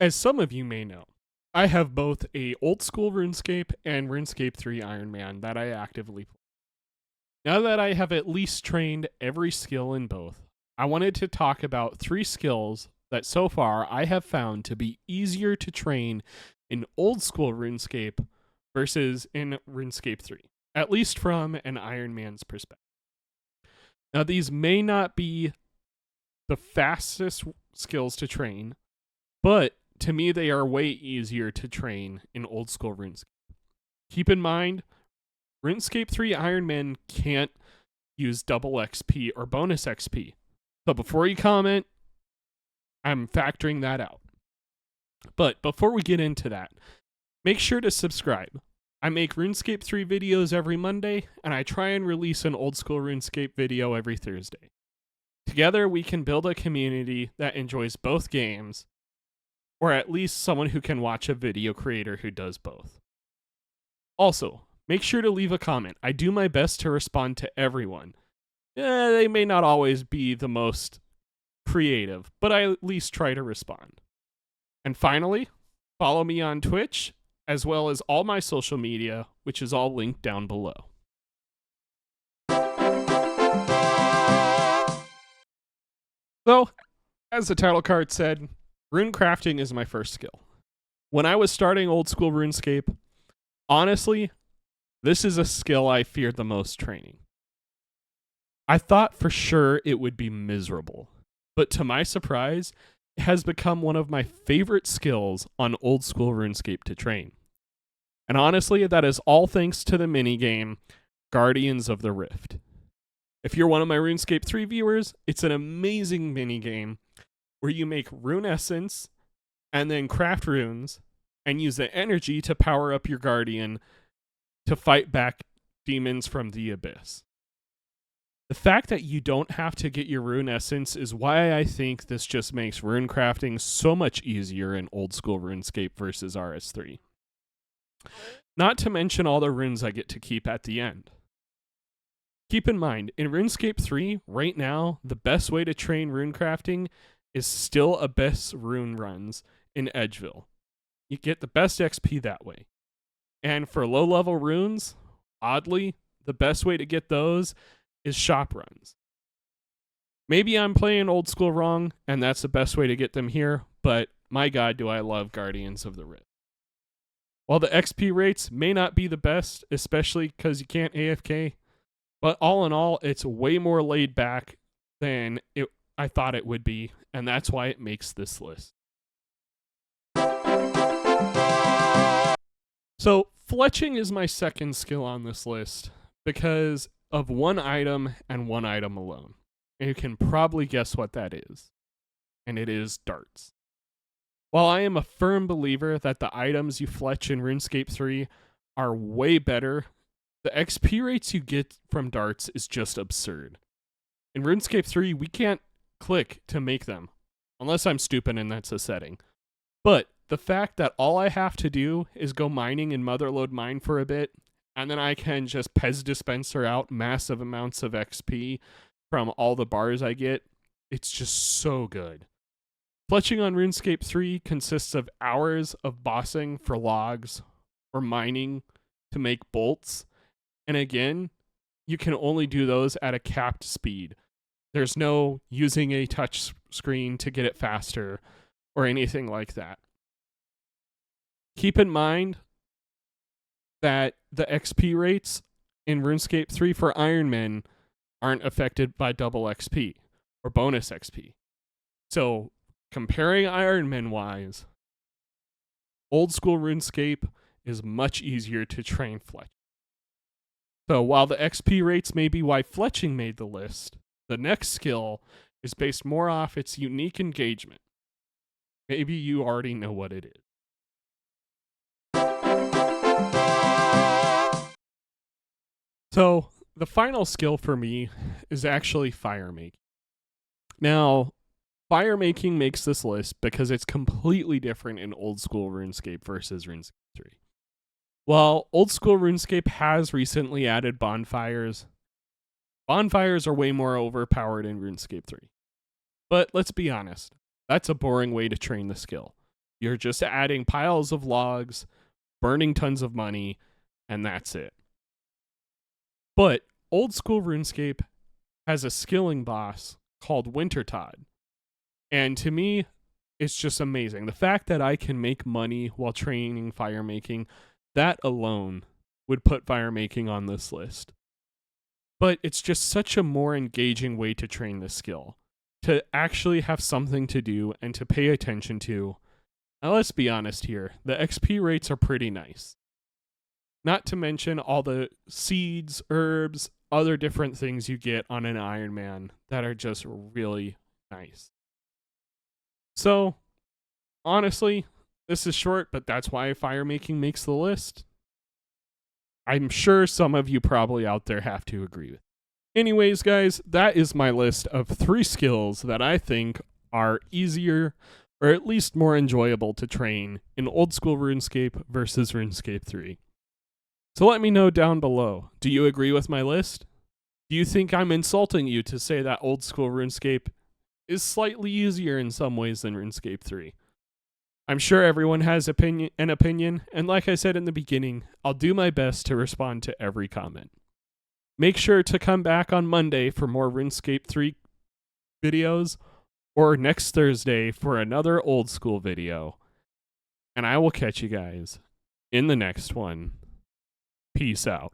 As some of you may know, I have both a old school RuneScape and RuneScape 3 Iron Man that I actively play. Now that I have at least trained every skill in both, I wanted to talk about 3 skills that so far I have found to be easier to train in old school RuneScape versus in RuneScape 3, at least from an Iron Man's perspective. Now, these may not be the fastest skills to train, but to me, they are way easier to train in old school RuneScape. Keep in mind, RuneScape 3 Iron Man can't use double XP or bonus XP. So before you comment, I'm factoring that out. But before we get into that, make sure to subscribe. I make RuneScape 3 videos every Monday, and I try and release an old school RuneScape video every Thursday. Together, we can build a community that enjoys both games, or at least someone who can watch a video creator who does both. Also, make sure to leave a comment. I do my best to respond to everyone. They may not always be the most creative, but I at least try to respond. And finally, follow me on Twitch, as well as all my social media, which is all linked down below. So, as the title card said, Rune Crafting is my first skill. When I was starting old school RuneScape, honestly, this is a skill I feared the most training. I thought for sure it would be miserable, but to my surprise, it has become one of my favorite skills on old school RuneScape to train. And honestly, that is all thanks to the minigame Guardians of the Rift. If you're one of my RuneScape 3 viewers, it's an amazing minigame where you make rune essence and then craft runes and use the energy to power up your guardian to fight back demons from the abyss. The fact that you don't have to get your rune essence is why I think this just makes rune crafting so much easier in old school RuneScape versus RS3. Not to mention all the runes I get to keep at the end. Keep in mind, in RuneScape 3, right now, the best way to train rune crafting is still abyss rune runs in Edgeville. You get the best XP that way. And for low level runes, oddly, the best way to get those is shop runs. Maybe I'm playing old school wrong, and that's the best way to get them here, but my god, do I love Guardians of the Rift. While the XP rates may not be the best, especially because you can't AFK, but all in all, it's way more laid back than I thought it would be, and that's why it makes this list. So, fletching is my second skill on this list because of one item and one item alone. And you can probably guess what that is. And it is darts. While I am a firm believer that the items you fletch in RuneScape 3 are way better, the XP rates you get from darts is just absurd. In RuneScape 3, we can't click to make them, unless I'm stupid and that's a setting. But the fact that all I have to do is go mining in Motherlode Mine for a bit, and then I can just Pez Dispenser out massive amounts of XP from all the bars I get, it's just so good. Fletching on RuneScape 3 consists of hours of bossing for logs or mining to make bolts, and again, you can only do those at a capped speed. There's no using a touch screen to get it faster or anything like that. Keep in mind that the XP rates in RuneScape 3 for Iron Men aren't affected by double XP or bonus XP. So, comparing Iron Men wise, old school RuneScape is much easier to train fletch. So, while the XP rates may be why fletching made the list, the next skill is based more off its unique engagement. Maybe you already know what it is. So, the final skill for me is actually Fir Making. Now, Fir Making makes this list because it's completely different in old school RuneScape versus RuneScape 3. While old school RuneScape has recently added bonfires, bonfires are way more overpowered in RuneScape 3. But let's be honest, that's a boring way to train the skill. You're just adding piles of logs, burning tons of money, and that's it. But old school RuneScape has a skilling boss called Wintertod. And to me, it's just amazing. The fact that I can make money while training fire making, that alone would put fire making on this list. But it's just such a more engaging way to train this skill, to actually have something to do and to pay attention to. Now, let's be honest here, the XP rates are pretty nice. Not to mention all the seeds, herbs, other different things you get on an Iron Man that are just really nice. So, honestly, this is short, but that's why fire making makes the list. I'm sure some of you probably out there have to agree with. Anyways, guys, that is my list of 3 skills that I think are easier or at least more enjoyable to train in old school RuneScape versus RuneScape 3. So let me know down below. Do you agree with my list? Do you think I'm insulting you to say that old school RuneScape is slightly easier in some ways than RuneScape 3? I'm sure everyone has an opinion, and like I said in the beginning, I'll do my best to respond to every comment. Make sure to come back on Monday for more RuneScape 3 videos, or next Thursday for another old school video. And I will catch you guys in the next one. Peace out.